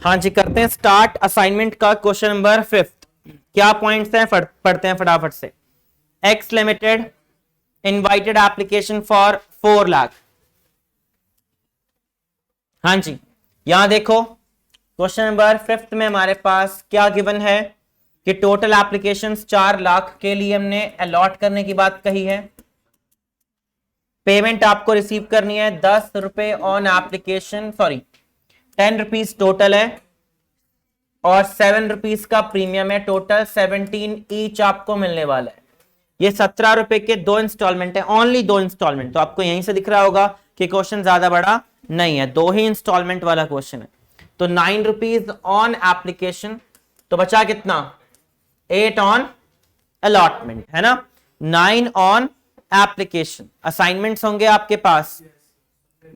हाँ जी, करते हैं स्टार्ट असाइनमेंट का क्वेश्चन नंबर 5। क्या पॉइंट्स हैं पढ़ते हैं फटाफट से। X limited invited application for 4 lakh. हाँ जी, यहां देखो क्वेश्चन नंबर 5 में हमारे पास क्या गिवन है कि टोटल एप्लीकेशंस 4 लाख के लिए हमने अलॉट करने की बात कही है। पेमेंट आपको रिसीव करनी है 10 रुपए on application, sorry 10 rupees total है और 7 रुपीज का प्रीमियम है। टोटल 17 ईच आपको मिलने वाला है। ये 17 रुपए के 2 इंस्टॉलमेंट है, ओनली 2 इंस्टॉलमेंट। तो आपको यहीं से दिख रहा होगा कि क्वेश्चन ज्यादा बड़ा नहीं है, 2 ही इंस्टॉलमेंट वाला क्वेश्चन है। तो 9 रुपीज ऑन एप्लीकेशन, तो बचा कितना 8 ऑन अलॉटमेंट, है ना। 9 ऑन एप्लीकेशन, असाइनमेंट्स होंगे आपके पास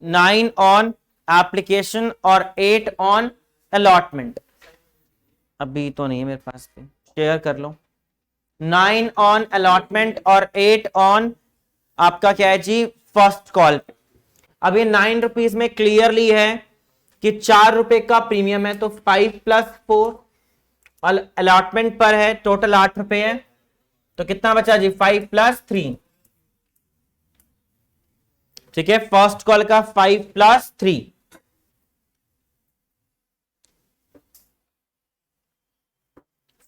9 ऑन एप्लीकेशन और 8 ऑन अलॉटमेंट। अभी तो नहीं है मेरे पास, पे शेयर कर लो। 9 ऑन अलॉटमेंट और 8 ऑन आपका क्या है जी, फर्स्ट कॉल। अब ये 9 रुपीज में क्लियरली है कि 4 रुपए का प्रीमियम है, तो 5 + 4 अलॉटमेंट पर है, टोटल 8 रुपए है। तो कितना बचा जी, 5 + 3। ठीक है, फर्स्ट कॉल का 5 + 3,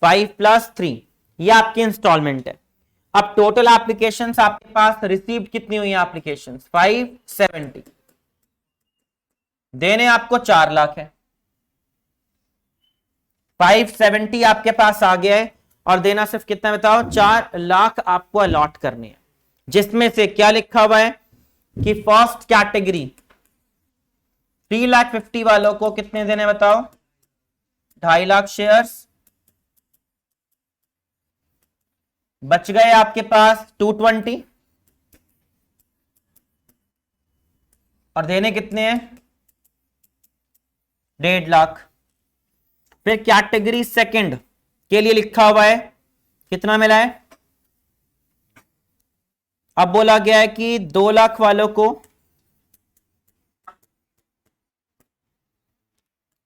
5 + 3 ये आपकी इंस्टॉलमेंट है। अब टोटल एप्लीकेशंस आपके पास रिसीव्ड कितनी हुई है, एप्लीकेशंस 570। देने आपको 4 लाख है, 570 आपके पास आ गया है और देना सिर्फ कितना बताओ, 4 लाख आपको अलॉट करने हैं। जिसमें से क्या लिखा हुआ है कि फर्स्ट कैटेगरी 3,50,000 वालों को कितने देने बताओ, 2.5 लाख शेयर्स। बच गए आपके पास 220 और देने कितने हैं, 1.5 लाख। फिर कैटेगरी सेकंड के लिए लिखा हुआ है कितना मिला है, अब बोला गया है कि 2 लाख वालों को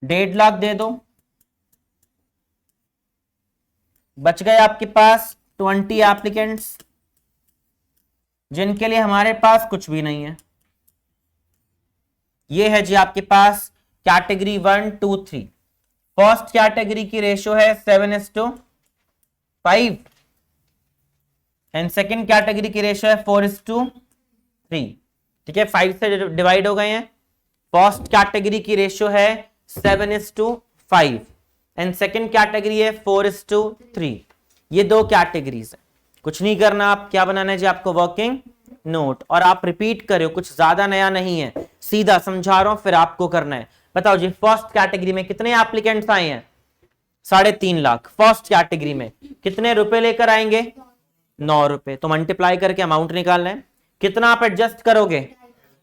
1.5 लाख दे दो। बच गए आपके पास 20 एप्लीकेंट्स जिनके लिए हमारे पास कुछ भी नहीं है। ये है जी आपके पास कैटेगरी 1, 2, 3। फर्स्ट कैटेगरी की रेशियो है 7:5 एंड सेकेंड कैटेगरी की रेशियो है 4:3। ठीक है, 5 से डिवाइड हो गए हैं। फर्स्ट कैटेगरी की रेशियो है 7:5 एंड सेकेंड कैटेगरी है 4:3। ये 2 कैटेगरीज है। कुछ नहीं करना, आप क्या बनाना है जी, आपको वर्किंग नोट, और आप रिपीट करो, कुछ ज्यादा नया नहीं है, सीधा समझा रहा हूं, फिर आपको करना है। बताओ जी, फर्स्ट कैटेगरी में कितने एप्लीकेंट्स आए हैं, 3.5 लाख। फर्स्ट कैटेगरी में कितने रुपए लेकर आएंगे, 9 रुपए। तो मल्टीप्लाई करके अमाउंट निकालना है। कितना आप एडजस्ट करोगे,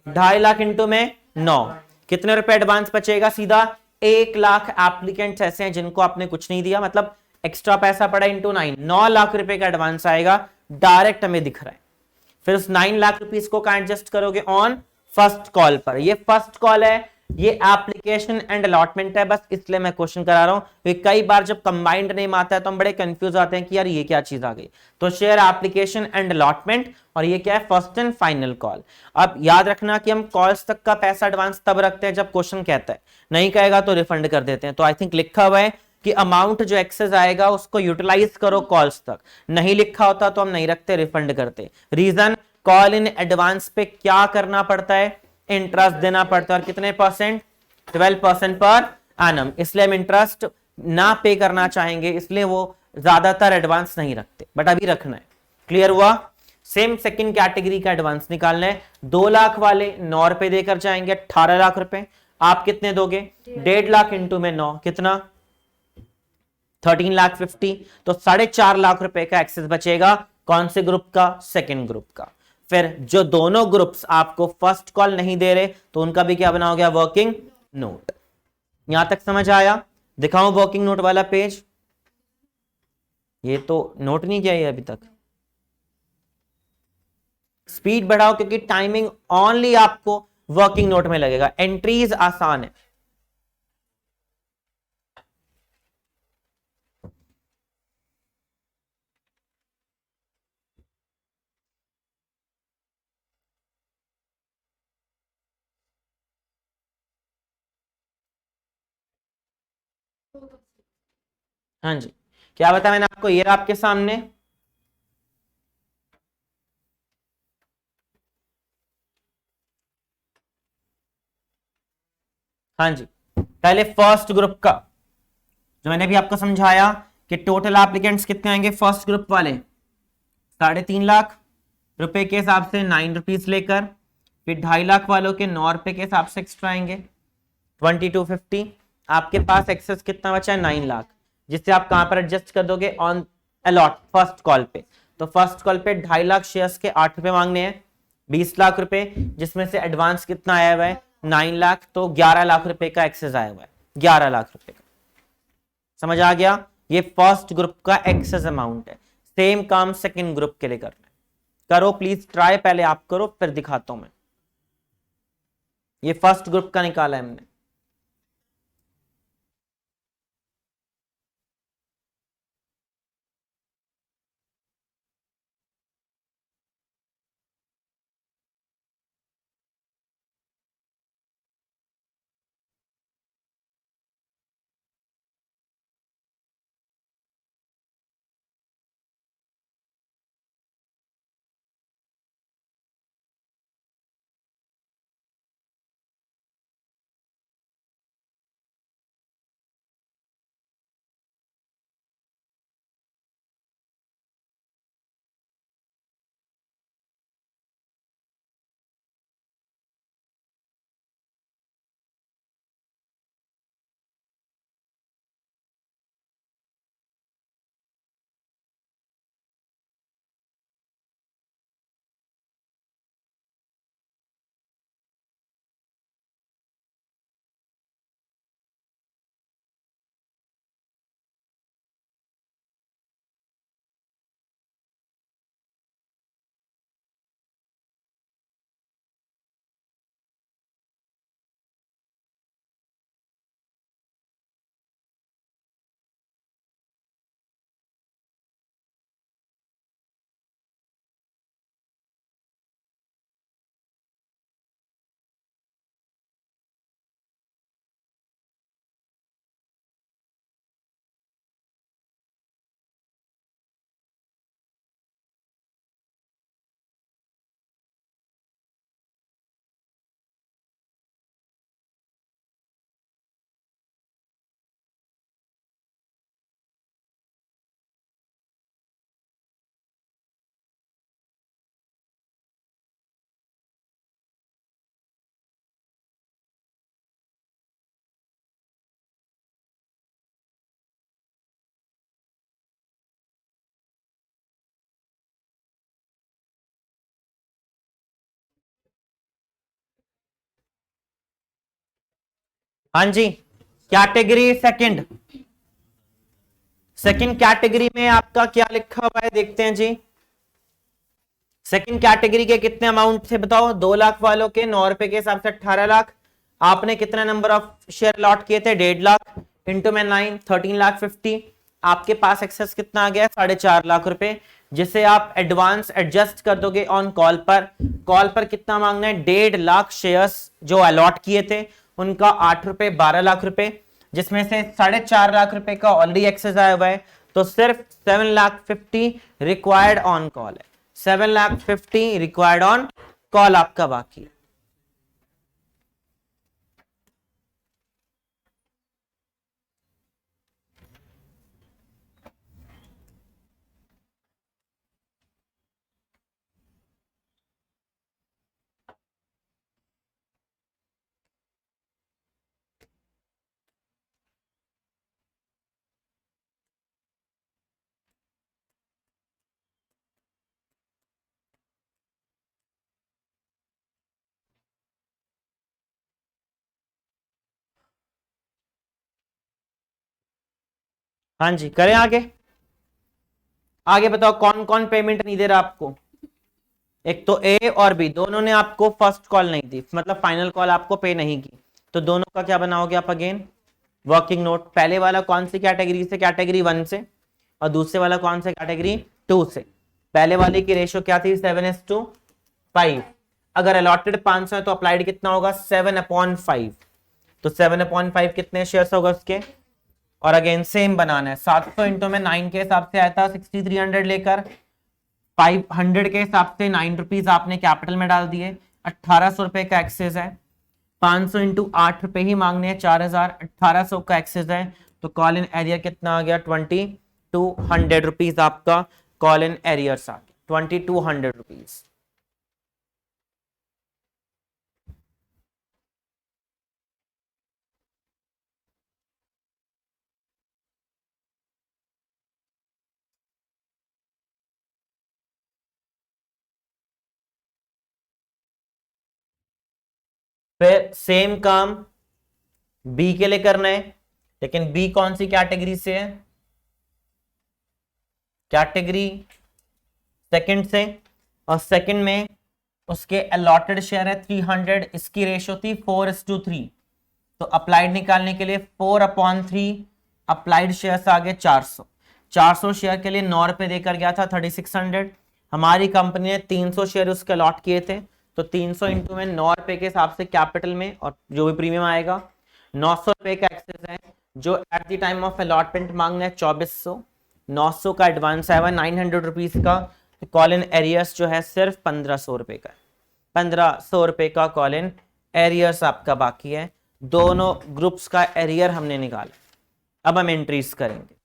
2.5 लाख इंटू में 9, कितने रुपए एडवांस बचेगा, सीधा 1 लाख एप्लीकेंट्स ऐसे हैं जिनको आपने कुछ नहीं दिया, मतलब एक्स्ट्रा पैसा पड़ा इंटू 9 लाख रुपए का एडवांस आएगा, डायरेक्ट हमें दिख रहा है। फिर उस 9 लाख रुपीस को कहां एडजस्ट करोगे, ऑन फर्स्ट कॉल पर। ये फर्स्ट कॉल है, ये एप्लीकेशन एंड अलॉटमेंट है, बस इसलिए मैं क्वेश्चन करा रहा हूं। कई बार जब कंबाइंड नेम आता है तो हम बड़े कंफ्यूज आते हैं कि यार ये क्या चीज आ गई। तो शेयर एप्लीकेशन एंड अलॉटमेंट, और ये क्या है, फर्स्ट एंड फाइनल कॉल। अब याद रखना कि हम कॉल्स तक का पैसा एडवांस तब रखते हैं जब क्वेश्चन कहता है, नहीं कहेगा तो रिफंड कर देते हैं। तो आई थिंक लिखा हुआ है कि अमाउंट जो एक्सेस आएगा उसको यूटिलाइज करो कॉल्स तक, नहीं लिखा होता तो हम नहीं रखते, रिफंड करते। रीजन, कॉल इन एडवांस पे क्या करना पड़ता है, इंटरेस्ट देना पड़ता है, और कितने परसेंट, 12% पर एनम। इसलिए हम इंटरेस्ट ना पे करना चाहेंगे, इसलिए वो ज्यादातर एडवांस नहीं रखते, बट अभी रखना है। क्लियर हुआ। सेम सेकंड कैटेगरी का एडवांस निकालना है। 2 लाख वाले 9 रुपए देकर जाएंगे, 18 लाख रुपए। आप कितने दोगे, 1.5 लाख इंटू में 9, कितना 13,50,000। तो 4.5 लाख रुपए का एक्सेस बचेगा, कौन से ग्रुप का, सेकंड ग्रुप का। फिर जो दोनों ग्रुप्स आपको फर्स्ट कॉल नहीं दे रहे तो उनका भी क्या बना हो गया, वर्किंग नोट। यहां तक समझ आया, दिखाऊं वर्किंग नोट वाला पेज, ये तो नोट नहीं किया है अभी तक। स्पीड बढ़ाओ क्योंकि टाइमिंग ओनली आपको वर्किंग नोट में लगेगा, एंट्रीज आसान है। हाँ जी, क्या बताया मैंने आपको, ये रहा आपके सामने। हाँ जी, पहले फर्स्ट ग्रुप का जो मैंने भी आपको समझाया कि टोटल एप्लीकेंट्स कितने आएंगे फर्स्ट ग्रुप वाले, 3.5 लाख रुपए के हिसाब से 9 रुपीज लेकर, फिर 2.5 लाख वालों के 9 रुपए के हिसाब से एक्स्ट्रा आएंगे 2250। आपके पास एक्सेस कितना बचा है 9 लाख, जिससे आप कहां पर एडजस्ट कर दोगे ऑन अलॉट फर्स्ट कॉल पे। तो फर्स्ट कॉल पे 2.5 लाख शेयर्स के 8 रुपए मांगने हैं, 20 लाख रुपए, जिसमें से एडवांस कितना आया हुआ है 9 लाख, तो 11 लाख रुपए का एक्सेस आया हुआ है, 11 लाख रुपए का। समझ आ गया, ये फर्स्ट ग्रुप का एक्सेस अमाउंट है। सेम काम सेकंड ग्रुप के लिए करना है, करो प्लीज ट्राई, पहले आप करो फिर दिखाता हूं मैं। ये फर्स्ट ग्रुप का निकाला है हमने। हाँ जी, कैटेगरी सेकंड, सेकंड कैटेगरी में आपका क्या लिखा हुआ है देखते हैं जी। सेकंड कैटेगरी के कितने अमाउंट थे बताओ, 2 लाख वालों के 9 रुपए के हिसाब से 18 लाख। आपने कितना नंबर ऑफ शेयर लॉट किए थे 1.5 लाख, इंटू में 9, 13,50,000। आपके पास एक्सेस कितना आ गया 4.5 लाख रुपए, जिसे आप एडवांस एडजस्ट कर दोगे ऑन कॉल पर। कॉल पर कितना मांगना है 1.5 लाख शेयर्स जो अलॉट किए थे उनका 8 रुपए 12 लाख रुपए, जिसमें से 4.5 लाख रुपए का ऑलरेडी एक्सेस आया हुआ है, तो सिर्फ 7,50,000 रिक्वायर्ड ऑन कॉल है, 7,50,000 रिक्वायर्ड ऑन कॉल आपका बाकी है। हाँ जी, करें आगे। आगे बताओ कौन कौन पेमेंट नहीं दे रहा आपको। एक तो ए और बी दोनों ने आपको फर्स्ट कॉल नहीं दी, मतलब फाइनल कॉल आपको पे नहीं की, तो दोनों का क्या बनाओगे आप अगेन वर्किंग नोट। पहले वाला कौन सी कैटेगरी से, कैटेगरी 1 से, और दूसरे वाला कौन से कैटेगरी 2 से। पहले वाले की रेशियो क्या थी 7:5। अगर अलॉटेड 500 है तो अप्लाइड कितना होगा 7/5, तो 7/5 कितने शेयर्स होगा उसके और अगेन सेम बनाना है। 700 इंटू में 9 के हिसाब से आया था 6300 लेकर, 500 के हिसाब से 9 रुपीज आपने कैपिटल में डाल दिए, 1800 रुपए का एक्सेस है। 500 इंटू 8 रुपए ही मांगने हैं, 4000, 1800 का एक्सेस है। तो कॉल इन एरियर कितना आ गया, 2200 रुपीज आपका कॉल इन एरियर्स आ गया, 2200 रुपीज। फिर सेम काम बी के लिए करना है, लेकिन बी कौन सी कैटेगरी से है, कैटेगरी सेकंड से, और सेकंड में उसके अलॉटेड शेयर है 300, इसकी रेशो थी 4:3। तो अप्लाइड निकालने के लिए 4/3 अप्लाइड शेयर आ गए 400। 400 शेयर के लिए 9 रुपए देकर गया था 3600। हमारी कंपनी ने 300 शेयर उसके अलॉट किए थे, तो 300 इंटू में 9 रुपए के हिसाब से कैपिटल में और जो भी प्रीमियम आएगा 900 रुपए का एक्सेस है, जो at the time of allotment मांगना है 2400। 900 का एडवांस आया हुआ 900 रुपीज का। तो कॉल इन एरियर्स जो है सिर्फ 1500 रुपए का, 1500 रुपए का कॉल इन एरियर्स आपका बाकी है। दोनों ग्रुप्स का एरियर हमने निकाला। अब हम एंट्रीज करेंगे।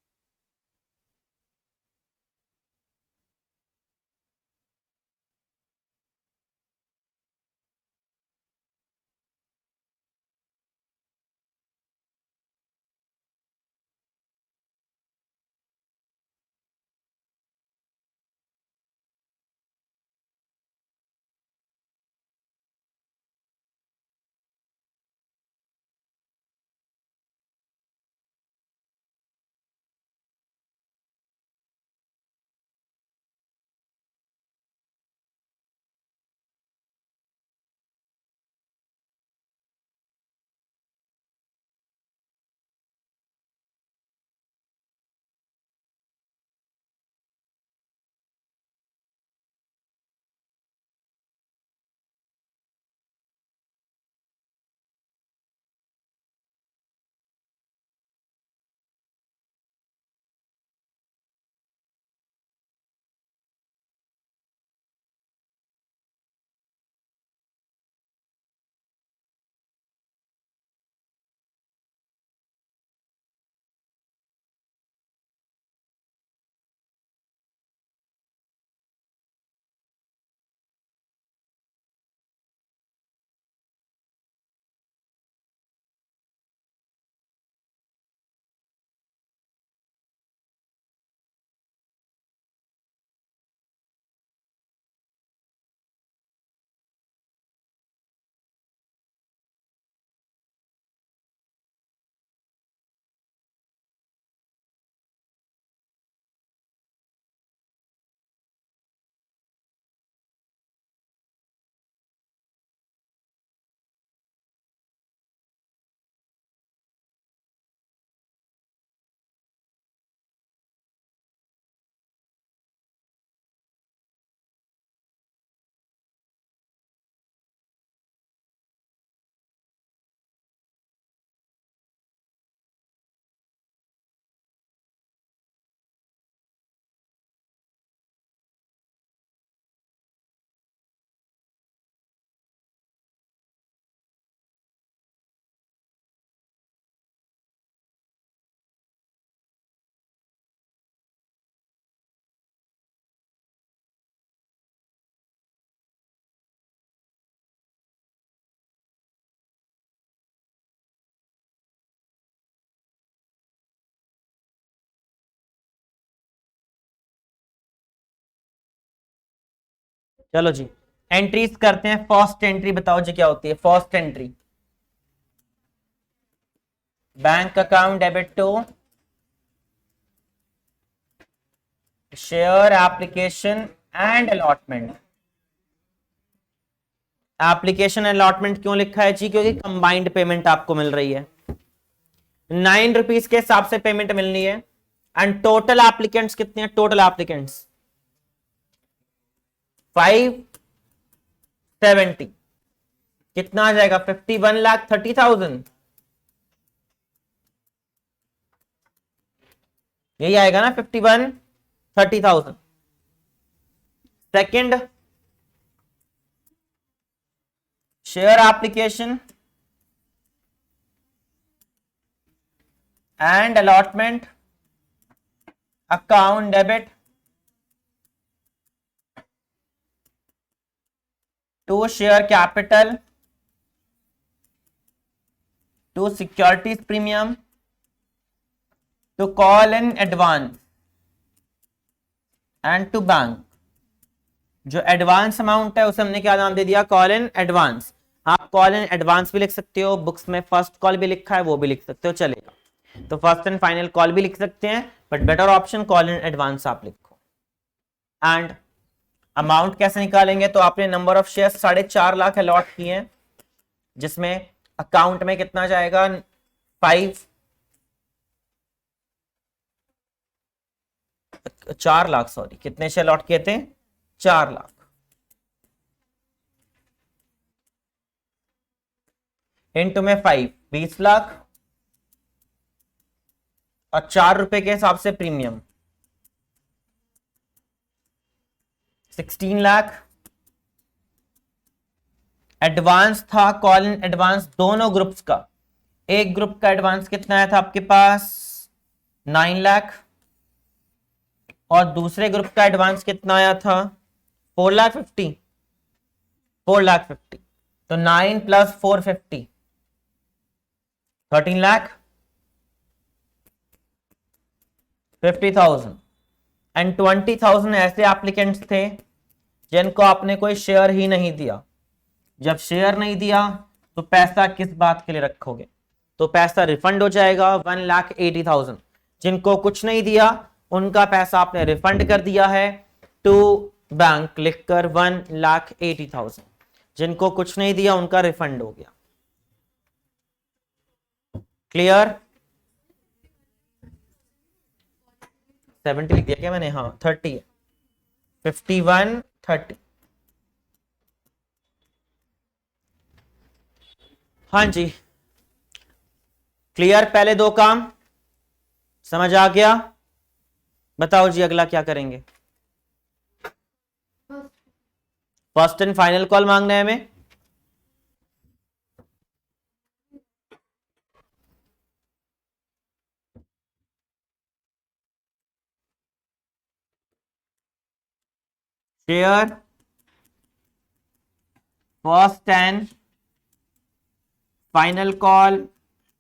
चलो जी एंट्रीज करते हैं। फर्स्ट एंट्री बताओ जी क्या होती है। First entry bank account debit to share application and allotment. Application allotment क्यों लिखा है जी, क्योंकि कंबाइंड पेमेंट आपको मिल रही है, 9 रुपीज के हिसाब से पेमेंट मिलनी है। एंड टोटल एप्लीकेंट्स कितने हैं, टोटल एप्लीकेंट्स 570, कितना आ जाएगा 51,30,000। यही आएगा ना 51,30,000। Second, share application and allotment account debit to share capital to securities premium to call in advance and to bank. जो एडवांस अमाउंट है उसे हमने क्या नाम दे दिया, कॉल इन एडवांस। आप कॉल इन एडवांस भी लिख सकते हो, बुक्स में फर्स्ट कॉल भी लिखा है वो भी लिख सकते हो, चलेगा। तो फर्स्ट एंड फाइनल कॉल भी लिख सकते हैं, but better option call in advance आप लिखो। एंड अमाउंट कैसे निकालेंगे, तो आपने number of share 4.5 lakh allot किए हैं, जिसमें अकाउंट में कितना जाएगा 4 लाख, सॉरी कितने शेयर अलॉट किए थे 4 लाख। इनटू में 5 20 लाख और 4 रुपए के हिसाब से प्रीमियम 16 लाख। एडवांस था कॉल इन एडवांस दोनों ग्रुप्स का, एक ग्रुप का एडवांस कितना आया था आपके पास 9 लाख और दूसरे ग्रुप का एडवांस कितना आया था 4,50,000। तो 9 + 450 13,50,000 एंड 20,000 ऐसे एप्लीकेंट्स थे जिनको आपने कोई शेयर ही नहीं दिया। जब शेयर नहीं दिया तो पैसा किस बात के लिए रखोगे, तो पैसा रिफंड हो जाएगा 1,80,000। जिनको कुछ नहीं दिया उनका पैसा आपने रिफंड कर दिया है टू बैंक लिखकर 1,80,000। जिनको कुछ नहीं दिया उनका रिफंड हो गया। क्लियर? 70 लिख दिया क्या मैंने, हाँ 30 है, 51 30। हाँ जी क्लियर, पहले दो काम समझ आ गया। बताओ जी अगला क्या करेंगे। फर्स्ट एंड फाइनल कॉल मांगना है हमें। Share first and final call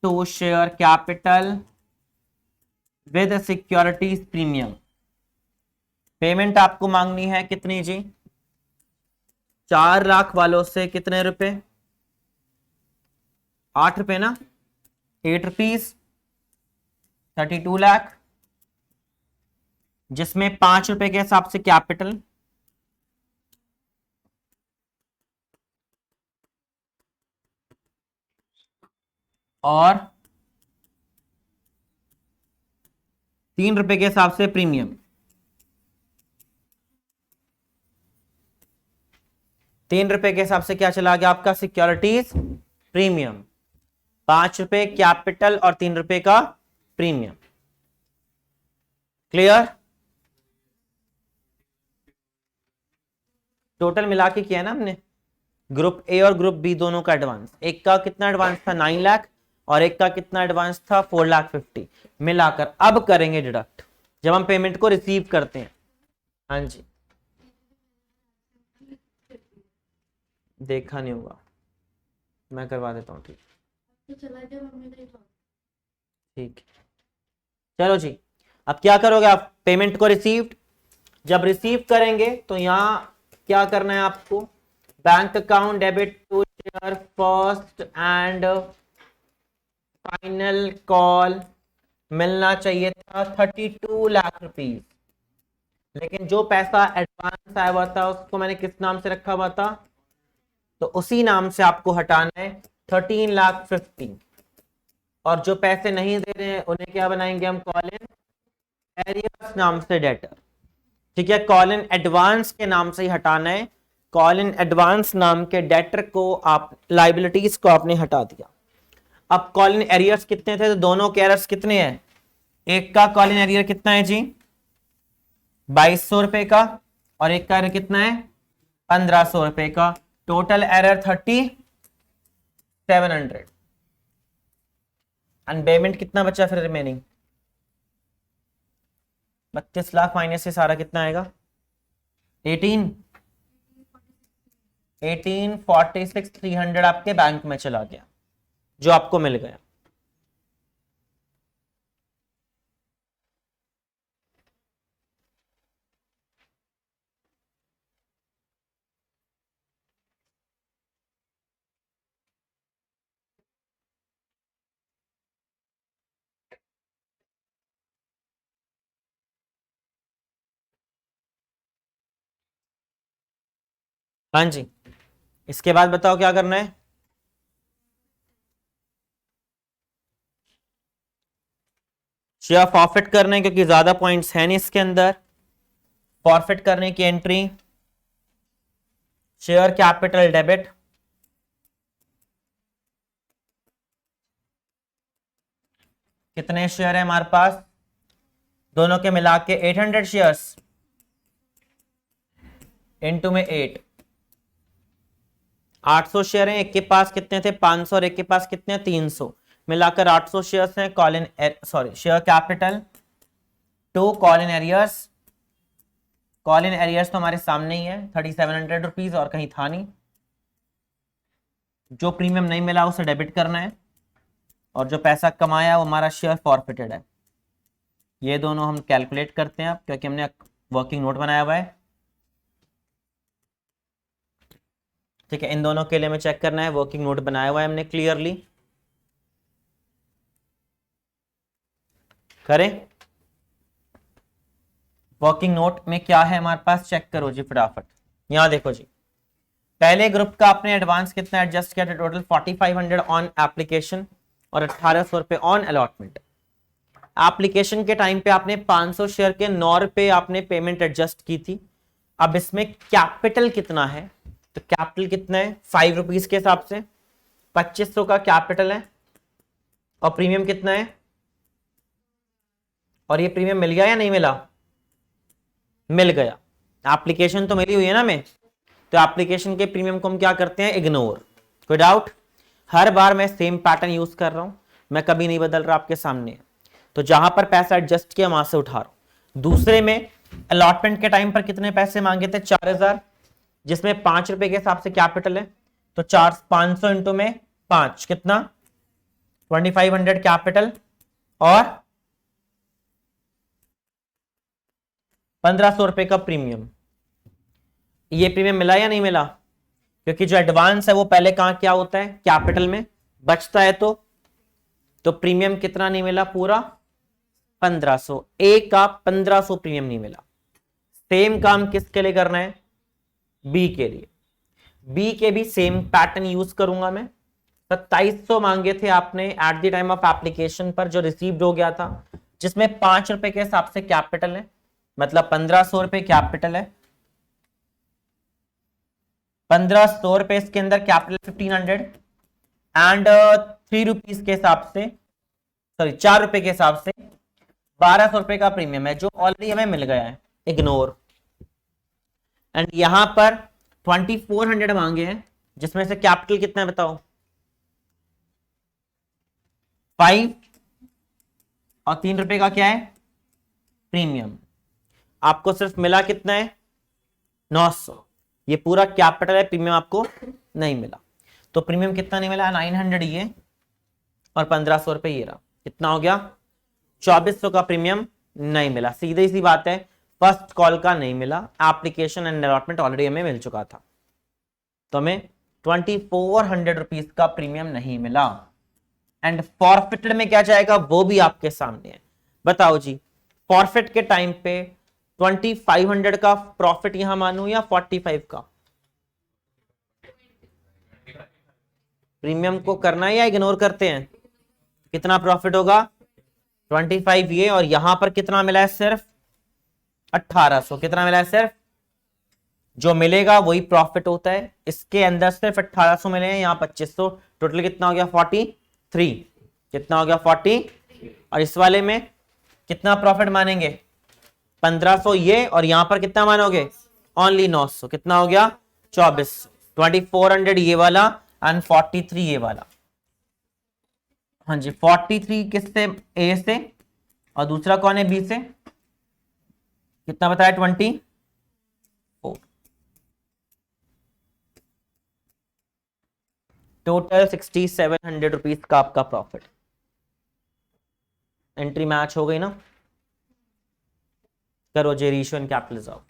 to share capital with securities premium. Payment आपको मांगनी है कितनी जी, 4 लाख वालों से कितने रुपए, 8 रुपए ना, 8 रुपीज 32 लाख, जिसमें 5 रुपए के हिसाब से कैपिटल और 3 रुपए के हिसाब से प्रीमियम। 3 रुपए के हिसाब से क्या चला गया आपका सिक्योरिटीज प्रीमियम, 5 रुपए कैपिटल और 3 रुपए का प्रीमियम। क्लियर? टोटल मिला के किया ना हमने, ग्रुप ए और ग्रुप बी दोनों का एडवांस। एक का कितना एडवांस था 9 लाख और एक का कितना एडवांस था 4,50,000 मिलाकर। अब करेंगे डिडक्ट जब हम पेमेंट को रिसीव करते हैं। हाँ जी देखा नहीं होगा, मैं करवा देता हूँ। ठीक चलो जी, अब क्या करोगे आप, पेमेंट को रिसीव्ड जब रिसीव करेंगे तो यहां क्या करना है आपको, bank account debit to share first and final call मिलना चाहिए था 32 लाख रुपीस, लेकिन जो पैसा एडवांस आया हुआ था उसको मैंने किस नाम से रखा हुआ था, तो उसी नाम से आपको हटाना है 13,50,000। और जो पैसे नहीं दे रहे हैं उन्हें क्या बनाएंगे हम, कॉल इन एरियर्स नाम से डेटर। ठीक है, कॉल इन एडवांस के नाम से ही हटाना है। कॉल इन एडवांस नाम के डेटर को आप लाइबिलिटीज को आपने हटा दिया। अब कॉल इन एरियर्स कितने थे, तो दोनों के एरियर्स कितने हैं एक का कॉलिंग एरियर कितना है जी 2200 रुपए का, और एक का एरर कितना है 1500 रुपए का, टोटल एरर 3700। एंड पेमेंट कितना बचा फिर रिमेनिंग 32 लाख माइनस से सारा कितना आएगा 1846 आपके बैंक में चला गया जो आपको मिल गया। हाँ जी, इसके बाद बताओ क्या करना है। शेयर फॉरफिट करने क्योंकि ज्यादा पॉइंट्स है नहीं इसके अंदर। फॉरफिट करने की एंट्री शेयर कैपिटल डेबिट, कितने शेयर है हमारे पास दोनों के मिला के 800 शेयर्स इनटू में 800 शेयर हैं। एक के पास कितने थे 500 और एक के पास कितने 300, मिलाकर 800 शेयर्स हैं। Call in sorry share capital to call in arrears, call in arrears तो हमारे सामने ही है 3700 रुपीज और कहीं था नहीं। जो प्रीमियम नहीं मिला उसे डेबिट करना है और जो पैसा कमाया वो हमारा शेयर फॉरफिटेड है। ये दोनों हम कैलकुलेट करते हैं अब क्योंकि हमने वर्किंग नोट बनाया हुआ है। ठीक है, इन दोनों के लिए हमें चेक करना है, वर्किंग नोट बनाया हुआ है हमने क्लियरली। करें वर्किंग नोट में क्या है हमारे पास, चेक करो जी फटाफट। यहां देखो जी, पहले ग्रुप का आपने एडवांस कितना एडजस्ट किया था टोटल 4500 ऑन एप्लीकेशन और 1800 रुपए ऑन अलॉटमेंट। एप्लीकेशन के टाइम पे आपने 500 शेयर के 9 रुपए आपने पेमेंट एडजस्ट की थी। अब इसमें कैपिटल कितना है, तो कैपिटल कितना है 5 रुपीज के हिसाब से 2500 का कैपिटल है और प्रीमियम कितना है, और ये प्रीमियम मिल गया या नहीं मिला, मिल गया। एप्लीकेशन तो मिली हुई है ना हमें, तो एप्लीकेशन के प्रीमियम को हम क्या करते हैं इग्नोर। कोई डाउट, हर बार मैं सेम पैटर्न यूज कर रहा हूं, मैं कभी नहीं बदल रहा, आपके सामने। तो जहां पर पैसा एडजस्ट किया वहां से उठा रहा हूं। दूसरे में अलॉटमेंट के टाइम पर कितने पैसे मांगे थे 4000, जिसमें 5 रुपए के हिसाब से कैपिटल है, तो 500 इंटू में 5 कितना 2500 कैपिटल और 1500 रुपए का प्रीमियम। ये प्रीमियम मिला या नहीं मिला, क्योंकि जो एडवांस है वो पहले कहां क्या होता है कैपिटल में बचता है, तो प्रीमियम कितना नहीं मिला पूरा 1500, ए का 1500 प्रीमियम नहीं मिला। सेम काम किसके लिए करना है बी के लिए, बी के भी सेम पैटर्न यूज करूंगा मैं। 2700 मांगे थे आपने at the time of application पर, जो रिसीव्ड हो गया था, जिसमें 5 रुपए के हिसाब से कैपिटल है, मतलब 1500 रुपए कैपिटल है। 1500 रुपए इसके अंदर कैपिटल 1500 एंड 3 रुपीज के हिसाब से, सॉरी 4 रुपए के हिसाब से 1200 रुपए का प्रीमियम है जो ऑलरेडी हमें मिल गया है, इग्नोर। एंड यहां पर 2400 मांगे हैं, जिसमें से कैपिटल कितना है बताओ 5 और 3 रुपए का क्या है प्रीमियम। आपको सिर्फ मिला कितना है 900, ये पूरा कैपिटल है, प्रीमियम आपको नहीं मिला। तो प्रीमियम कितना नहीं मिला 900 ये और 1500 रुपए ये रहा, कितना हो गया 2400 का प्रीमियम नहीं मिला। सीधी सी बात है, फर्स्ट कॉल का नहीं मिला, एप्लीकेशन एंड अलॉटमेंट ऑलरेडी हमें मिल चुका था, तो हमें 2400 रुपीज का प्रीमियम नहीं मिला। एंड फॉरफिटेड में क्या जाएगा वो भी आपके सामने है। बताओ जी, फॉरफिट के टाइम पे 2500 का प्रॉफिट यहां मानूं या 45 का, प्रीमियम को करना है या इग्नोर करते हैं। कितना प्रॉफिट होगा 25 ये, और यहां पर कितना मिला है सिर्फ 1800, कितना मिला है सिर्फ, जो मिलेगा वही प्रॉफिट होता है। इसके अंदर सिर्फ 1800 मिले हैं, यहां 2500, टोटल कितना हो गया 43, कितना हो गया 40, और इस वाले में कितना प्रॉफिट मानेंगे? 1500 ये, और यहां पर कितना मानोगे? ओनली 900। कितना हो गया? 2400। 2400 ये वाला एंड 43 ये वाला। हाँ जी, 43 किससे? ए से, और दूसरा कौन है? बी से। कितना बताया? 24। टोटल 6700 रुपीज का आपका प्रॉफिट। एंट्री मैच हो गई ना? करो जे रेशियो एंड कैपिटल रिजर्व।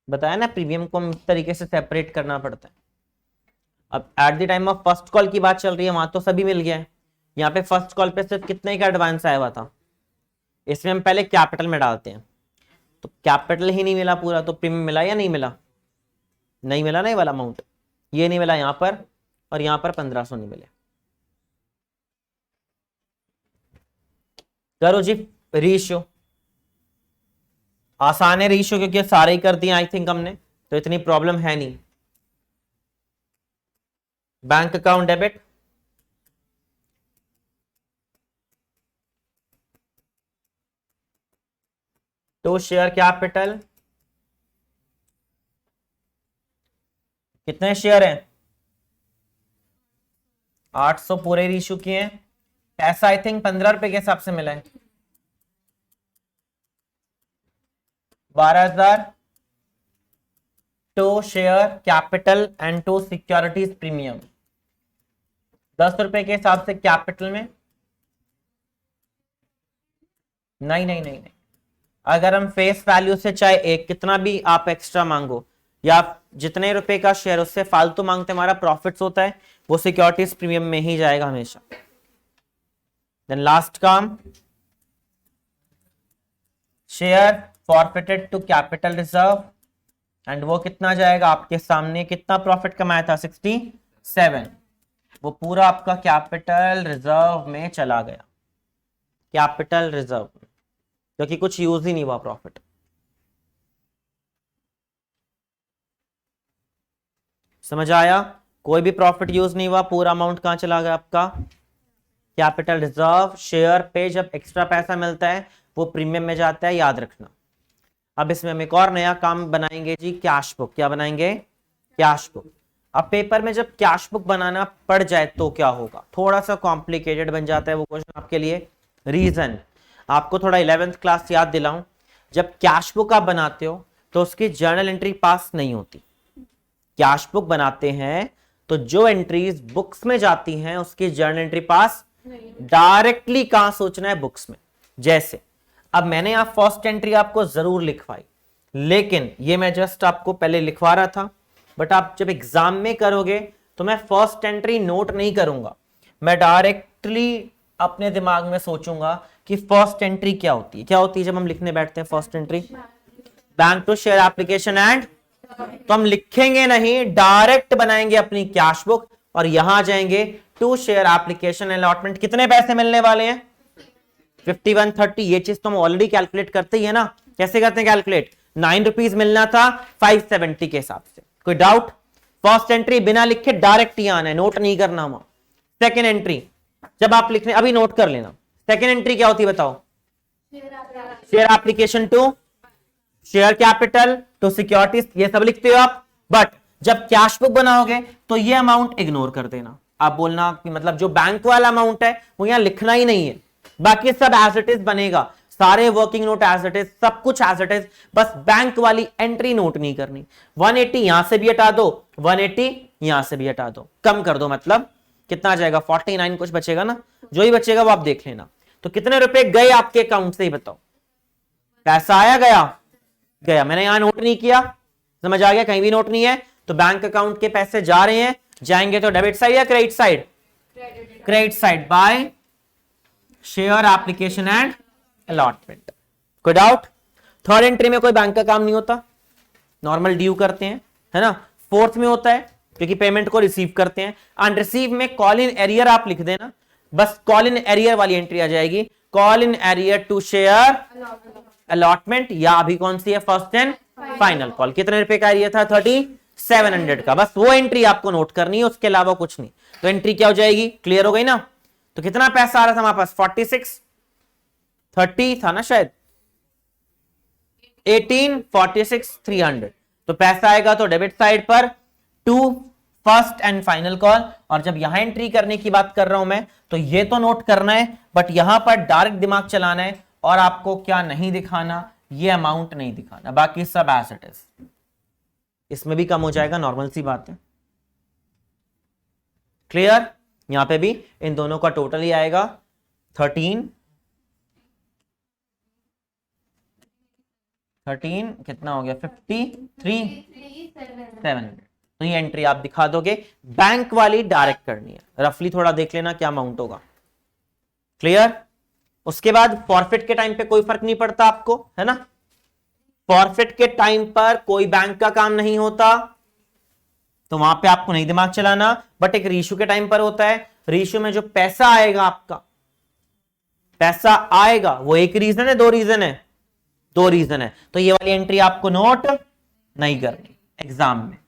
बताया ना, प्रीमियम को हम इस तरीके से सेपरेट करना पड़ता है। अब at the time of first call की बात चल रही है, वहां तो सभी मिल गया है। यहाँ पे फर्स्ट कॉल पे सिर्फ कितने का एडवांस आया हुआ था, इसमें हम पहले कैपिटल में डालते हैं। तो कैपिटल ही नहीं मिला पूरा, तो प्रीमियम मिला या नहीं मिला? नहीं मिला ना ये वाला अमाउंट, ये नहीं मिला यहां पर, और यहां पर 1500 नहीं मिले। करो जी रेशियो। आसान है रेशियो, क्योंकि सारे ही कर दिए आई थिंक हमने, तो इतनी प्रॉब्लम है नहीं। बैंक अकाउंट डेबिट, तो शेयर कैपिटल कितने शेयर हैं? 800 पूरे रेशियो किए हैं। पैसा आई थिंक 15 रुपए के हिसाब से मिला है। 12,000 to share capital and to securities premium. 10 रुपए के हिसाब से कैपिटल में। नहीं नहीं नहीं नहीं, अगर हम फेस वैल्यू से चाहे एक कितना भी आप एक्स्ट्रा मांगो, या जितने रुपए का शेयर उससे फालतू मांगते, हमारा प्रॉफिट्स होता है वो सिक्योरिटीज प्रीमियम में ही जाएगा हमेशा। देन लास्ट काम, share forfeited to capital reserve, and वो कितना जाएगा आपके सामने? कितना प्रॉफिट कमाया था? 67। वो पूरा आपका कैपिटल रिजर्व में चला गया, कैपिटल रिजर्व में, क्योंकि कुछ यूज ही नहीं हुआ प्रॉफिट। समझ आया? कोई भी प्रॉफिट यूज नहीं हुआ, पूरा अमाउंट कहां चला गया आपका? Capital reserve. शेयर पे जब एक्स्ट्रा पैसा मिलता है वो प्रीमियम में जाता है, याद रखना। अब इसमें हम एक और नया काम बनाएंगे जी, कैश बुक। क्या बनाएंगे? Cash book. अब पेपर में जब कैश बुक बनाना पड़ जाए तो क्या होगा? थोड़ा सा कॉम्प्लिकेटेड बन जाता है वो क्वेश्चन आपके लिए। रीजन आपको थोड़ा 11th क्लास याद दिलाऊं, जब कैश बुक आप बनाते हो तो उसकी जर्नल एंट्री पास नहीं होती। कैश बुक बनाते हैं तो जो एंट्रीज बुक्स में जाती हैं उसकी जर्नल एंट्री पास डायरेक्टली कहां सोचना है? बुक्स में। जैसे अब मैंने यहां फर्स्ट एंट्री आपको जरूर लिखवाई, लेकिन ये मैं जस्ट आपको पहले लिखवा रहा था, बट आप जब एग्जाम में करोगे तो मैं फर्स्ट एंट्री नोट नहीं करूंगा, मैं डायरेक्टली अपने दिमाग में सोचूंगा कि फर्स्ट एंट्री क्या होती है। क्या होती है जब हम लिखने बैठते हैं first entry? Bank to share application and, तो हम लिखेंगे नहीं, डायरेक्ट बनाएंगे अपनी कैश बुक और यहां जाएंगे टू शेयर एप्लीकेशन अलॉटमेंट। कितने पैसे मिलने वाले हैं? 5130। ये चीज तो हम ऑलरेडी कैलकुलेट करते ही है ना। कैसे करते हैं कैलकुलेट? 9 रुपीज मिलना था 570 के हिसाब से। कोई डाउट? फर्स्ट एंट्री बिना लिखे डायरेक्ट ही आना है, नोट नहीं करना हम। सेकेंड एंट्री जब आप लिखने, अभी नोट कर लेना, सेकेंड एंट्री क्या होती है बताओ? Share application to share capital to securities, ये सब लिखते हो आप। बट जब कैश बुक बनाओगे तो ये अमाउंट इग्नोर कर देना। आप बोलना कि मतलब जो बैंक वाला अमाउंट है वो यहां लिखना ही नहीं है, बाकी सब एज इट इज बनेगा, सारे working note as it is, सब कुछ एज इट इज, बस बैंक वाली एंट्री नोट नहीं करनी। 180 यहां से भी हटा दो, 180 यहां से भी हटा दो, कम कर दो, मतलब कितना आ जाएगा? 49 कुछ बचेगा ना, जो ही बचेगा वो आप देख लेना। तो कितने रुपए गए आपके अकाउंट से ही बताओ? पैसा आया गया? गया। मैंने यहां नोट नहीं किया, समझ आ गया? कहीं भी नोट नहीं है तो बैंक अकाउंट के पैसे जा रहे हैं, जाएंगे तो डेबिट साइड या credit side? Credit side by share application and allotment. कोई डाउट? थर्ड एंट्री में कोई बैंक का काम नहीं होता, नॉर्मल ड्यू करते हैं, है ना। फोर्थ में होता है क्योंकि पेमेंट को रिसीव करते हैं। एंड रिसीव में कॉल इन एरियर आप लिख देना, बस कॉल इन एरियर वाली एंट्री आ जाएगी। Call in arrear to share allotment, या अभी कौन सी है? First and final call. कितने रुपए का एरिया था? 3700 का। बस वो एंट्री आपको नोट करनी है, उसके अलावा कुछ नहीं। तो एंट्री क्या हो जाएगी? क्लियर हो गई ना? तो कितना पैसा आ रहा था हमारे पास 46, 30 था ना शायद, 18, 46, 300। तो पैसा आएगा तो डेबिट साइड पर to first and final call. और जब यहां एंट्री करने की बात कर रहा हूं मैं, तो ये तो नोट करना है, बट यहां पर डायरेक्ट दिमाग चलाना है। और आपको क्या नहीं दिखाना, ये अमाउंट नहीं दिखाना, बाकी सब एज इट इज। इसमें भी कम हो जाएगा, नॉर्मल सी बात है। क्लियर? यहां पे भी इन दोनों का टोटल ही आएगा 13 कितना हो गया 53 700। तो ये एंट्री आप दिखा दोगे। बैंक वाली डायरेक्ट करनी है, रफली थोड़ा देख लेना क्या अमाउंट होगा। क्लियर? उसके बाद फॉरफिट के टाइम पे कोई फर्क नहीं पड़ता आपको, है ना। फॉरफिट के टाइम पर कोई बैंक का काम नहीं होता, तो वहां पे आपको नहीं दिमाग चलाना। बट एक रीशू के टाइम पर होता है। रीशू में जो पैसा आएगा, आपका पैसा आएगा, वो एक रीजन है, दो रीजन है, दो रीजन है। तो ये वाली एंट्री आपको नोट नहीं करनी एग्जाम में।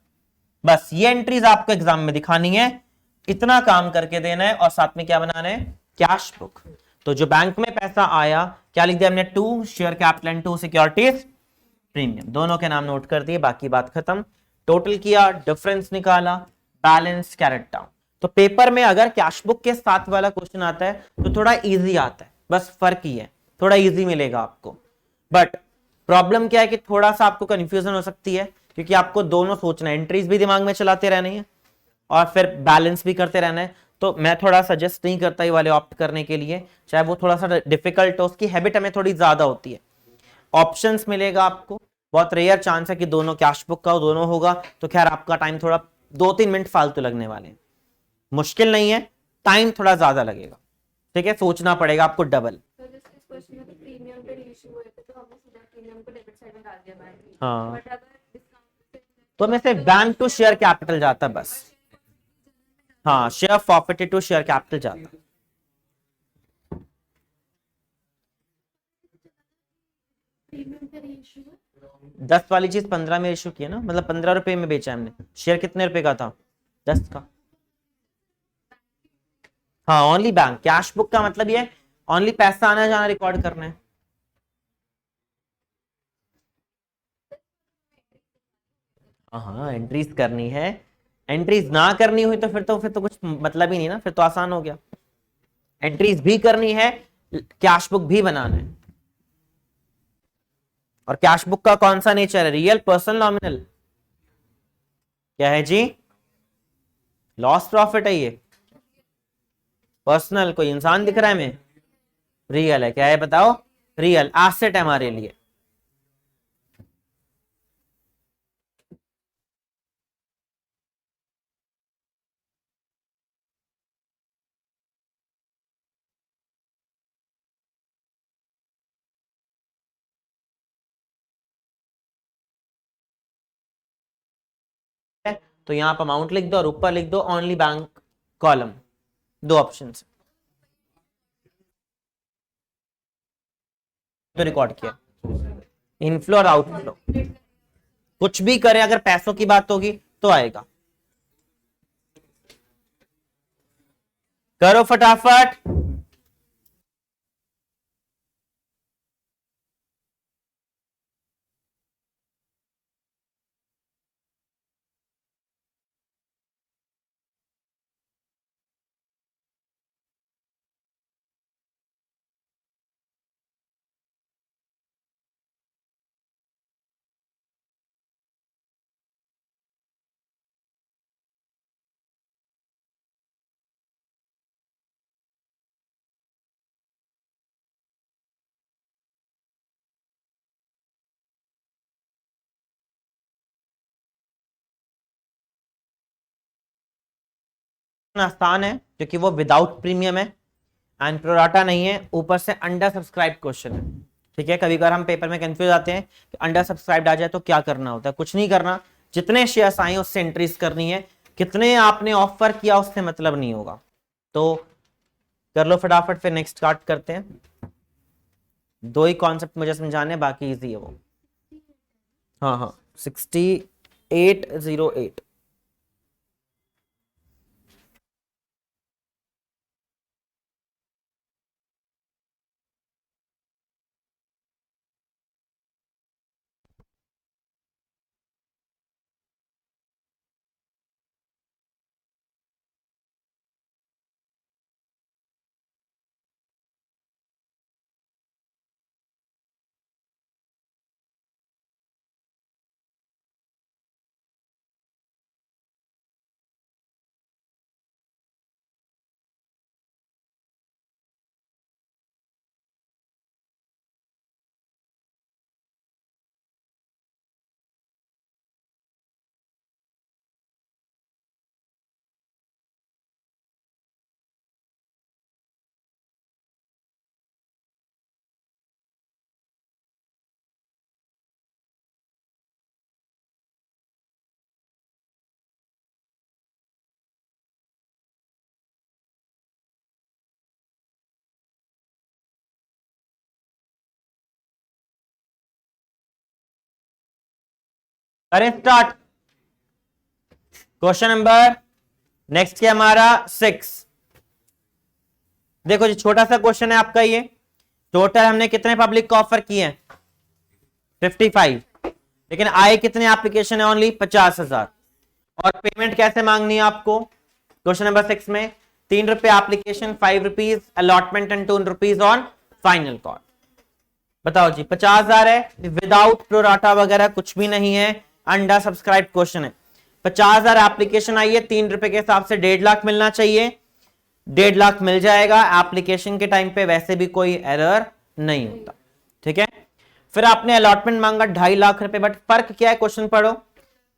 बस ये एंट्रीज आपको एग्जाम में दिखानी है, इतना काम करके देना है। और साथ में क्या बनाना है, कैश बुक। तो जो बैंक में पैसा आया, क्या लिख दिया हमने, 2 share capital and 2 securities premium, दोनों के नाम नोट कर दिए, बाकी बात खत्म। टोटल किया, डिफरेंस निकाला, बैलेंस कैरेट डाउन। तो पेपर में अगर कैश बुक के साथ वाला क्वेश्चन आता है तो थोड़ा इजी आता है, बस फर्क ही है, थोड़ा इजी मिलेगा आपको। बट प्रॉब्लम क्या है कि थोड़ा सा आपको कंफ्यूजन हो सकती है, क्योंकि आपको दोनों सोचना है, एंट्रीज भी दिमाग में चलाते रहनी है और फिर बैलेंस भी करते रहना है। तो मैं थोड़ा सजेस्ट नहीं करता ये वाले ऑप्ट करने के लिए, चाहे वो थोड़ा सा डिफिकल्ट हो, उसकी हैबिट हमें थोड़ी ज्यादा होती है। ऑप्शंस मिलेगा आपको, बहुत रेयर चांस है कि दोनों कैश बुक का दोनों होगा, तो खैर आपका टाइम थोड़ा 2-3 मिनट फालतू लगने वाले हैं। मुश्किल नहीं है, टाइम थोड़ा ज्यादा लगेगा, ठीक है, सोचना पड़ेगा आपको डबल। हाँ, तो मैं से बैंक टू शेयर कैपिटल जाता बस। हाँ, share forfeited to share capital जाता। दस वाली चीज 15 में इशू किया ना, मतलब 15 रुपए में बेचा हमने। शेयर कितने रुपए का था, 10 का। हाँ, ओनली बैंक। कैश बुक का मतलब ये ओनली पैसा आना जाना रिकॉर्ड करना है। हाँ, एंट्रीज करनी है। एंट्रीज ना करनी हुई तो फिर तो कुछ मतलब ही नहीं ना, फिर तो आसान हो गया। एंट्रीज भी करनी है, कैश बुक भी बनाना है। और कैश बुक का कौन सा नेचर है, रियल, पर्सनल, नॉमिनल? क्या है जी, लॉस प्रॉफिट है ये। पर्सनल, कोई इंसान दिख रहा है हमें? रियल है, क्या है बताओ, रियल एसेट है हमारे लिए। तो यहां पर अमाउंट लिख दो और ऊपर लिख दो ओनली बैंक कॉलम, दो ऑप्शन तो रिकॉर्ड किया। इनफ्लो और आउटफ्लो, कुछ भी करें, अगर पैसों की बात होगी तो आएगा। करो फटाफट। आसान है क्योंकि वो विदाउट प्रीमियम है एंड प्रोराटा नहीं है, ऊपर से अंडर सब्सक्राइब क्वेश्चन है। ठीक है, कभी कभार हम पेपर में कंफ्यूज आते हैं कि अंडर सब्सक्राइब आ जाए तो क्या करना होता है। कुछ नहीं करना, जितने शेयर्स आए उससे एंट्रीज करनी है, कितने आपने ऑफर किया उससे मतलब नहीं होगा। तो कर लो फटाफट, फिर नेक्स्ट स्टार्ट करते हैं। दो ही कॉन्सेप्ट मुझे समझाने, बाकी इजी है वो। हाँ हाँ, 6808। करें स्टार्ट। क्वेश्चन नंबर नेक्स्ट क्या हमारा 6। देखो जी छोटा सा क्वेश्चन है आपका ये। टोटल हमने कितने पब्लिक को ऑफर किए हैं 55, लेकिन आए कितने एप्लीकेशन है ओनली 50,000। और पेमेंट कैसे मांगनी है आपको क्वेश्चन नंबर 6 में, 3 रुपए application, 5 rupees allotment and 2 rupees on final call. बताओ जी 50,000 है, विदाउट प्रोराटा वगैरह कुछ भी नहीं है, अंडर सब्सक्राइब क्वेश्चन है। 50,000 एप्लीकेशन आई है, 3 रुपए के हिसाब से 1.5 लाख मिलना चाहिए, 1.5 लाख मिल जाएगा। एप्लीकेशन के टाइम पे वैसे भी कोई एरर नहीं होता, ठीक है। फिर आपने अलॉटमेंट मांगा 2.5 लाख रुपए, बट फर्क क्या है क्वेश्चन पढ़ो।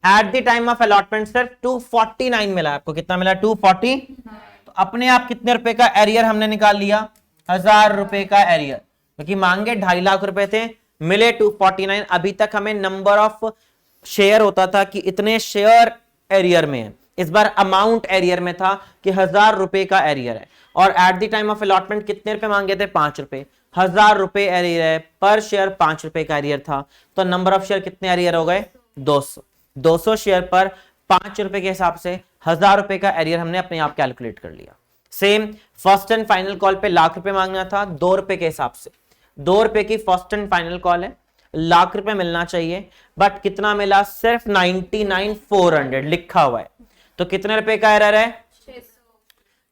At the time of allotment sir 249 मिला, आपको कितना मिला 240। तो अपने आप कितने रुपए का एरियर हमने निकाल लिया 1,000 रुपए का एरियर, क्योंकि मांगे 2.5 लाख रुपए थे, मिले 249। अभी तक हमें नंबर ऑफ शेयर होता था कि इतने शेयर एरियर में है, इस बार अमाउंट एरियर में था कि 1,000 रुपए का एरियर है। और at the time of allotment कितने रुपए मांगे थे 5 रुपए, 1,000 रुपए एरियर है, पर शेयर 5 रुपए का एरियर था, तो नंबर ऑफ शेयर कितने एरियर हो गए 200। 200 शेयर पर 5 रुपए के हिसाब से 1,000 रुपए का एरियर हमने अपने आप कैलकुलेट कर लिया। Same first and final call पे लाख रुपए मांगना था 2 रुपए के हिसाब से, 2 रुपए की फर्स्ट एंड फाइनल कॉल है, लाख रुपए मिलना चाहिए, बट कितना मिला सिर्फ 99,400 लिखा हुआ है। तो कितने रुपए का एरर है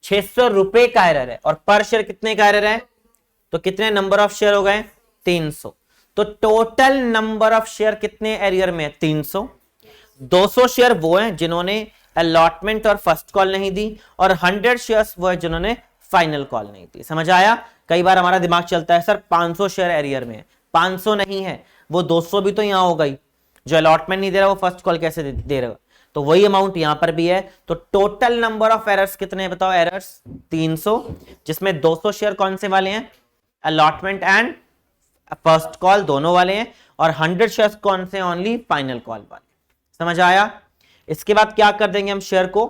600 रुपए का एरर है। और पर शेयर कितने का एरर है, तो कितने नंबर ऑफ शेयर हो गए 300। तो टोटल नंबर ऑफ शेयर कितने एरियर में है 300। 200 शेयर वो हैं जिन्होंने अलॉटमेंट और फर्स्ट कॉल नहीं दी, और 100 शेयर्स वो है जिन्होंने फाइनल कॉल नहीं दी। समझ आया। कई बार हमारा दिमाग चलता है सर 500 शेयर एरियर में है, 500 नहीं है, वो 200 भी तो यहां हो गई, जो अलॉटमेंट नहीं दे रहा वो फर्स्ट कॉल कैसे दे रहा, तो वही अमाउंट यहां पर भी है। तो टोटल नंबर ऑफ एरर्स कितने हैं बताओ, एरर्स 300, जिसमें 200 शेयर कौन से वाले हैं अलॉटमेंट एंड फर्स्ट कॉल दोनों वाले हैं, और 100 शेयर्स कौन से ओनली फाइनल कॉल वाले। समझ आया। इसके बाद क्या कर देंगे हम शेयर को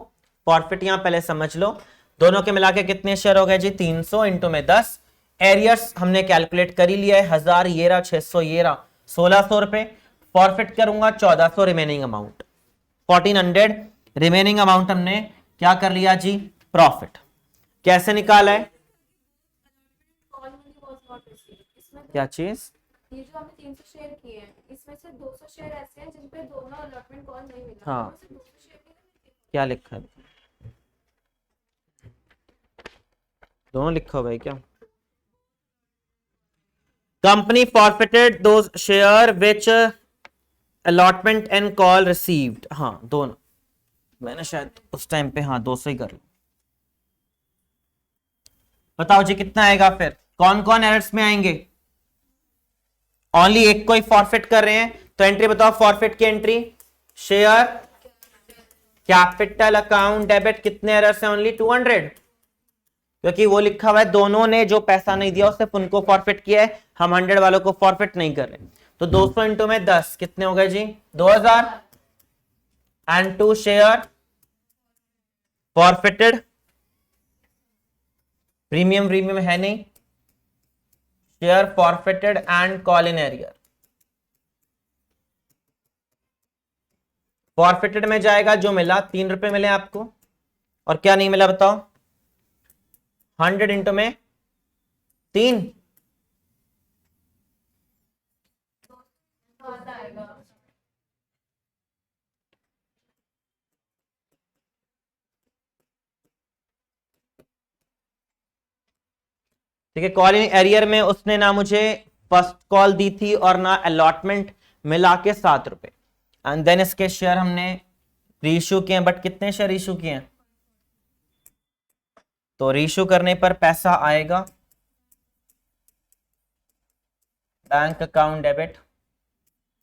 फॉरफिट, यहां पहले समझ लो दोनों के मिलाके कितने शेयर हो गए जी 300 इंटू में 10। एरियर्स हमने कैलकुलेट कर ही लिया है, 1000 ये रहा, 600 ये रहा, 1600 रुपए। फॉरफिट करूंगा 1400, रिमेनिंग अमाउंट 1400, रिमेनिंग अमाउंट हमने क्या कर लिया जी प्रॉफिट। कैसे निकाला है, क्या चीज, ये जो हमने 300 शेयर किए हैं, इसमें से 200 शेयर ऐसे हैं जिन पे दोनों अलॉटमेंट कॉल नहीं मिला। हाँ। उसमें से 200 शेयर नहीं मिले। क्या लिखा है, दोनों लिखा हुआ है क्या। Company forfeited those share which allotment and call received. हाँ दोनों, मैंने शायद उस टाइम पे हाँ 200 ही कर लो। बताओ जी कितना आएगा फिर, कौन कौन एरर्स में आएंगे, ओनली एक को ही फॉरफिट कर रहे हैं, तो एंट्री बताओ फॉरफिट की entry, share capital account debit, कितने एरर्स हैं ओनली 200, क्योंकि वो लिखा हुआ है दोनों ने जो पैसा नहीं दिया सिर्फ उनको फॉरफिट किया है, हम 100 वालों को फॉरफिट नहीं कर रहे। तो 200 इंटू में 10 कितने हो गए जी 2000, and 2 share forfeited, premium premium है नहीं, share forfeited and call in arrear. Forfeited में जाएगा जो मिला 3 रुपए मिले आपको, और क्या नहीं मिला बताओ 100 इंटू में 3, ठीक है। कॉल इन एरियर में उसने ना मुझे फर्स्ट कॉल दी थी और ना अलॉटमेंट, मिला के 7 रुपए। एंड देन इसके शेयर हमने रीइश्यू किए, बट कितने शेयर इशू किए हैं, तो रीइश्यू करने पर पैसा आएगा बैंक अकाउंट डेबिट,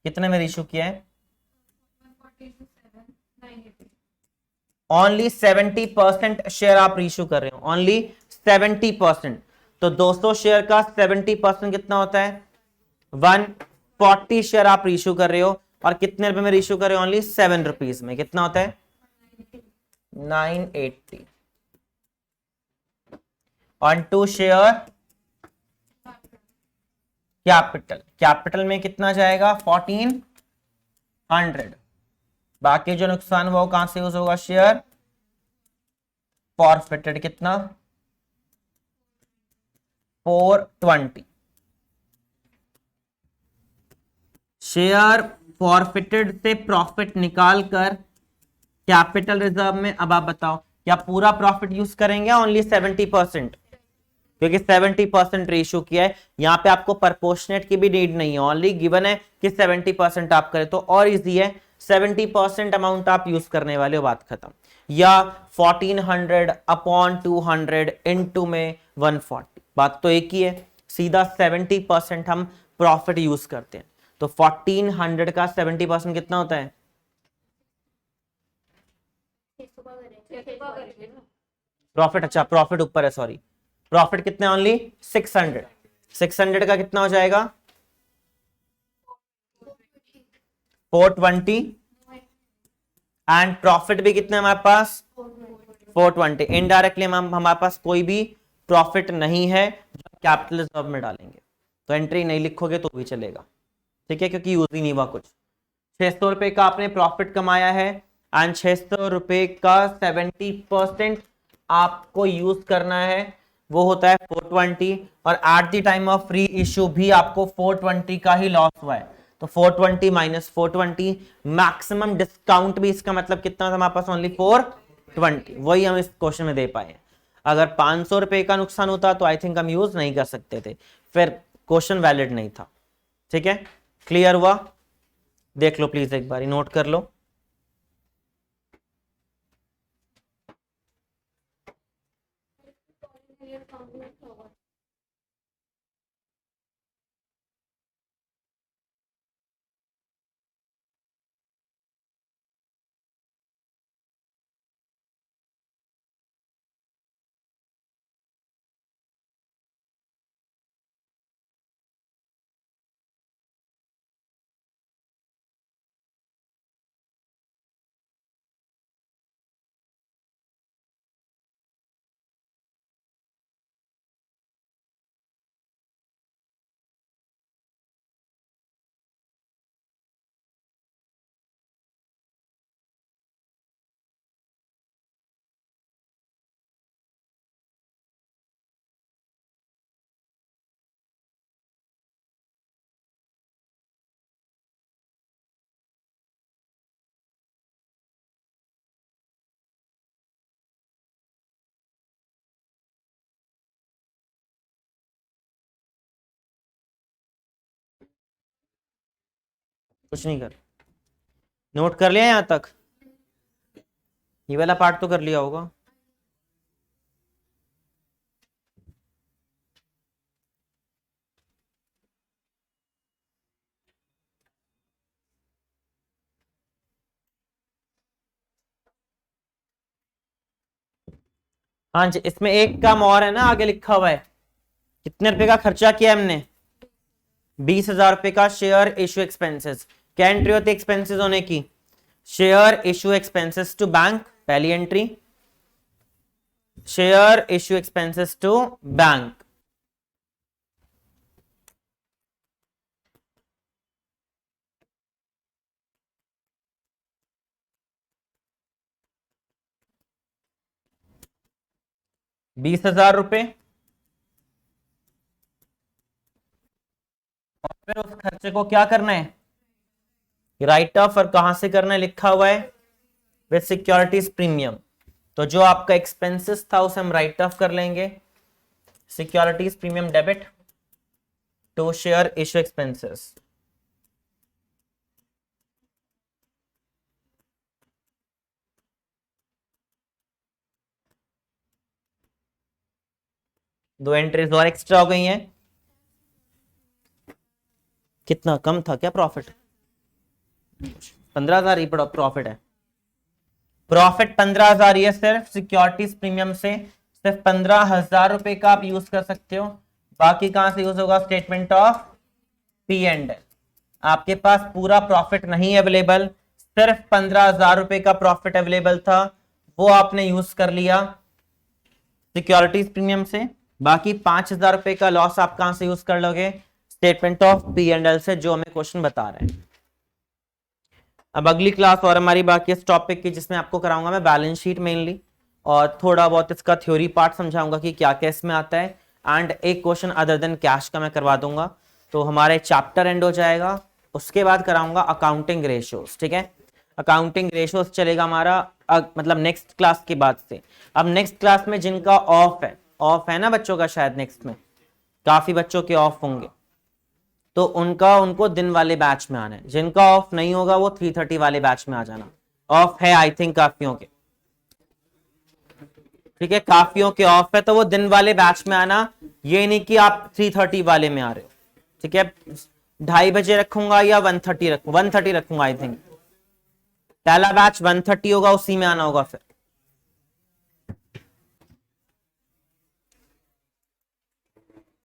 कितने में रीइश्यू किया है ओनली 70% शेयर आप रीइश्यू कर रहे हो, ओनली 70%। तो 200 शेयर का 70% कितना होता है 140 शेयर आप रीइश्यू कर रहे हो, और कितने रुपए में रीइश्यू कर रहे हो ओनली 7 रुपीज में, कितना होता है 980। ऑन 2 शेयर कैपिटल, कैपिटल में कितना जाएगा 1400, बाकी जो नुकसान हुआ वो कहां से यूज होगा? शेयर फॉरफिटेड कितना? 420। शेयर फॉरफिटेड से प्रॉफिट निकाल कर कैपिटल रिजर्व में, अब आप बताओ क्या पूरा प्रॉफिट यूज करेंगे ओनली 70%? क्योंकि 70% रेशियो किया है यहां पे, आपको प्रपोर्शनेट की भी नीड नहीं है, ओनली गिवन है कि 70% आप करें तो और इजी है। 70% अमाउंट आप यूज करने वाले हो, बात खत्म। या 1400 अपॉन 200 इनटू में 140, बात तो एक ही है। सीधा 70% हम प्रॉफिट यूज करते हैं, तो 1400 का 70% कितना होता है? प्रॉफिट, अच्छा प्रॉफिट ऊपर है, सॉरी। प्रॉफिट कितना है? ओनली 600। 600 का कितना हो जाएगा? 420। एंड प्रॉफिट भी कितना है हमारे पास? 420। इनडायरेक्टली हमारे पास कोई भी प्रॉफिट नहीं है जो कैपिटल रिजर्व में डालेंगे, तो एंट्री नहीं लिखोगे तो भी चलेगा, ठीक है, क्योंकि यूज ही नहीं हुआ कुछ। 600 रुपए का आपने प्रॉफिट कमाया है एंड 600 रुपए का 70% आपको यूज करना है, वो होता है 420। और at the time of free issue भी आपको 420 का ही लॉस हुआ है, तो 420 माइनस 420, मैक्सिमम डिस्काउंट भी इसका मतलब कितना था हमारे पास? ओनली 420। वही हम इस क्वेश्चन में दे पाए। अगर 500 रुपए का नुकसान होता तो आई थिंक हम यूज नहीं कर सकते थे, फिर क्वेश्चन वैलिड नहीं था, ठीक है। क्लियर हुआ? देख लो प्लीज, एक बार नोट कर लो। कुछ नहीं कर, नोट कर लिया यहां तक? ये वाला पार्ट तो कर लिया होगा। हाँ जी, इसमें एक काम और है ना, आगे लिखा हुआ है कितने रुपए का खर्चा किया हमने? 20,000 रुपए का शेयर इशू एक्सपेंसेस। क्या एंट्री होती है एक्सपेंसेस होने की? Share issue expenses to bank, पहली एंट्री। Share issue expenses to bank. ₹20,000। और फिर उस खर्चे को क्या करना है? Write off. और कहां से करना है? लिखा हुआ है विद सिक्योरिटीज प्रीमियम। तो जो आपका एक्सपेंसेस था उसे हम राइट ऑफ कर लेंगे, securities premium debit to share issue expenses. दो एंट्रीज और एक्स्ट्रा हो गई हैं। कितना कम था क्या प्रॉफिट? 15,000 ही प्रॉफिट है। प्रॉफिट 15,000 ही है, सिर्फ सिक्योरिटीज प्रीमियम से सिर्फ 15,000 रुपए का आप यूज कर सकते हो। बाकी कहां से यूज होगा? Statement of P and L. आपके पास पूरा प्रॉफिट नहीं अवेलेबल, सिर्फ 15,000 रुपए का प्रॉफिट अवेलेबल था, वो आपने यूज कर लिया सिक्योरिटीज प्रीमियम से। बाकी 5,000 रुपए का लॉस आप कहां से यूज कर लोगे? Statement of P and L से, जो हमें क्वेश्चन बता रहे हैं। अब अगली क्लास और हमारी बाकी इस टॉपिक की, जिसमें आपको कराऊंगा मैं बैलेंस शीट मेनली, और थोड़ा बहुत इसका थ्योरी पार्ट समझाऊंगा कि क्या क्या इसमें आता है, एंड एक क्वेश्चन अदर देन कैश का मैं करवा दूंगा, तो हमारे चैप्टर एंड हो जाएगा। उसके बाद कराऊंगा अकाउंटिंग रेशियोज, ठीक है। अकाउंटिंग रेशियोज चलेगा हमारा मतलब नेक्स्ट क्लास के बाद से। अब नेक्स्ट क्लास में जिनका ऑफ है ना बच्चों का, शायद नेक्स्ट में काफी बच्चों के ऑफ होंगे, तो उनको दिन वाले बैच में आना है। जिनका ऑफ नहीं होगा वो 3:30 वाले बैच में आ जाना। ऑफ है आई थिंक काफियों के, ठीक है, काफियों के ऑफ है, तो वो दिन वाले बैच में आना, ये नहीं कि आप 3:30 वाले में आ रहे हो, ठीक है। 2:30 बजे रखूंगा या 1:30 रखूंगा, 1:30 रखूंगा आई थिंक। पहला बैच 1:30 होगा, उसी में आना होगा फिर।